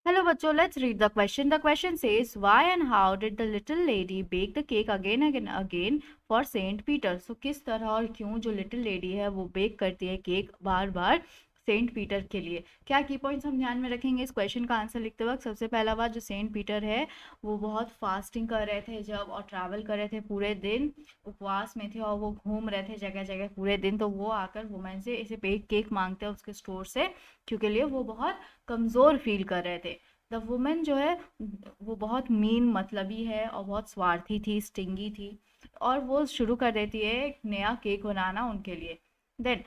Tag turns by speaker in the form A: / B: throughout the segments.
A: Hello बच्चों, let's read the question. The question says, why and how did the little lady bake the cake again for Saint Peter? So किस तरह और क्यों जो little lady है वो bake करती है केक बार बार सेंट पीटर के लिए? क्या की पॉइंट्स हम ध्यान में रखेंगे इस क्वेश्चन का आंसर लिखते वक्त? सबसे पहला बात, जो सेंट पीटर है वो बहुत फास्टिंग कर रहे थे जब, और ट्रैवल कर रहे थे पूरे दिन, उपवास में थे और वो घूम रहे थे जगह जगह पूरे दिन, तो वो आकर वुमेन से इसे बेक केक मांगते हैं उसके स्टोर से, क्योंकि लिए वो बहुत कमज़ोर फील कर रहे थे। द वुमेन जो है वो बहुत मीन मतलबी है और बहुत स्वार्थी थी, स्टिंगी थी, और वो शुरू कर देती है एक नया केक बनाना उनके लिए। Then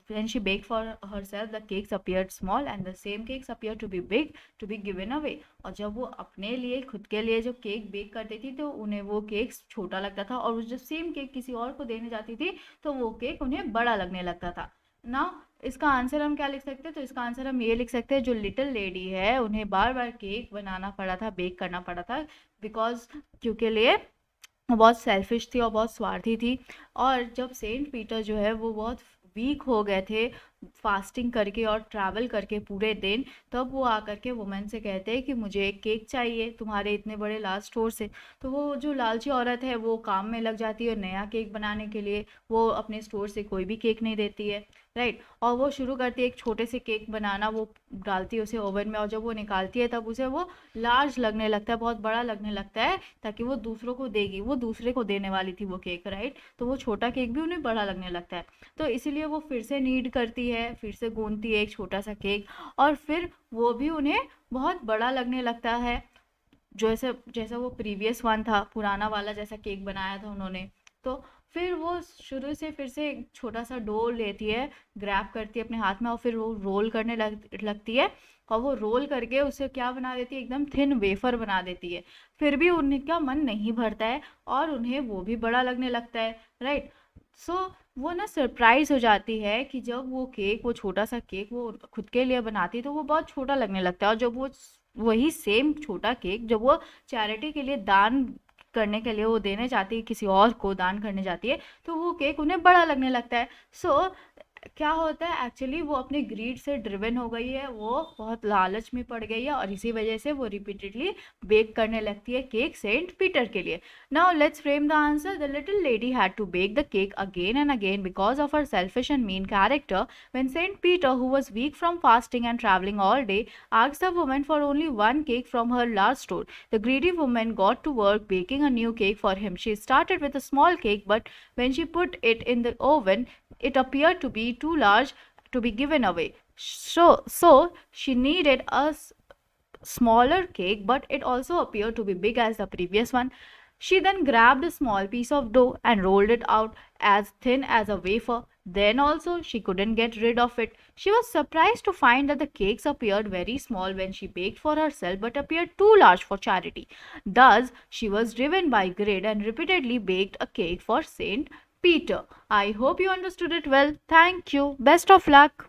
A: when she baked for herself, the cakes appeared small and the same cakes appeared to be big to be given away. और जब वो अपने लिए, खुद के लिए जो केक बेक करती थी तो उन्हें वो केक छोटा लगता था, और जब सेम केक किसी और को देने जाती थी तो वो केक उन्हें बड़ा लगने लगता था ना। इसका आंसर हम क्या लिख सकते हैं? तो इसका आंसर हम ये लिख सकते हैं, जो लिटिल लेडी है उन्हें बार बार केक बनाना पड़ा था, बेक करना पड़ा था, बिकॉज क्योंकि लिए वो बहुत सेल्फिश थी और बहुत स्वार्थी थी। और जब सेंट पीटर जो है वो बहुत वीक हो गए थे फास्टिंग करके और ट्रैवल करके पूरे दिन, तब वो आकर के वुमेन से कहते हैं कि मुझे एक केक चाहिए तुम्हारे इतने बड़े लार्ज स्टोर से। तो वो जो लालची औरत है वो काम में लग जाती है नया केक बनाने के लिए, वो अपने स्टोर से कोई भी केक नहीं देती है, राइट। और वो शुरू करती है एक छोटे से केक बनाना, वो डालती है उसे ओवन में, और जब वो निकालती है तब उसे वो लार्ज लगने लगता है, बहुत बड़ा लगने लगता है, ताकि वो दूसरों को देगी, वो दूसरे को देने वाली थी वो केक, राइट। तो वो छोटा केक भी उन्हें बड़ा लगने लगता है, तो इसीलिए वो फिर से नीड करती है, फिर से गूंथती है एक छोटा सा केक, और फिर वो भी उन्हें बहुत बड़ा लगने लगता है, जैसे जैसा वो प्रीवियस वन था, पुराना वाला जैसा केक बनाया था उन्होंने। तो फिर वो शुरू से फिर से एक छोटा सा डो लेती है, ग्रैब करती है अपने हाथ में, और फिर वो रोल करने लगती है, और वो रोल करके उसे क्या बना देती है, एकदम थिन वेफर बना देती है। फिर भी उनका मन नहीं भरता है और उन्हें वो भी बड़ा लगने लगता है, राइट। सो वो ना सरप्राइज हो जाती है कि जब वो केक, वो छोटा सा केक वो खुद के लिए बनाती है तो वो बहुत छोटा लगने लगता है, और जब वो वही सेम छोटा केक जब वो चैरिटी के लिए दान करने के लिए वो देने जाती है, किसी और को दान करने जाती है, तो वो केक उन्हें बड़ा लगने लगता है। सो क्या होता है, एक्चुअली वो अपने ग्रीड से ड्रिवन हो गई है, वो बहुत लालच में पड़ गई है, और इसी वजह से वो रिपीटेडली बेक करने लगती है केक सेंट पीटर के लिए। Now let's frame the answer. The little lady had to bake the cake again and again because of her selfish and mean character. When Saint Peter, who was weak from fasting and traveling all day, asked the woman for only one cake from her large store, the greedy woman got to work baking a new cake for him. She started with a small cake, but when she put it in the oven, it appeared to be too large to be given away. So she needed a smaller cake, but it also appeared to be big as the previous one. She then grabbed a small piece of dough and rolled it out as thin as a wafer. Then also she couldn't get rid of it. She was surprised to find that the cakes appeared very small when she baked for herself but appeared too large for charity. Thus, she was driven by greed and repeatedly baked a cake for Saint Peter. I hope you understood it well. Thank you. Best of luck.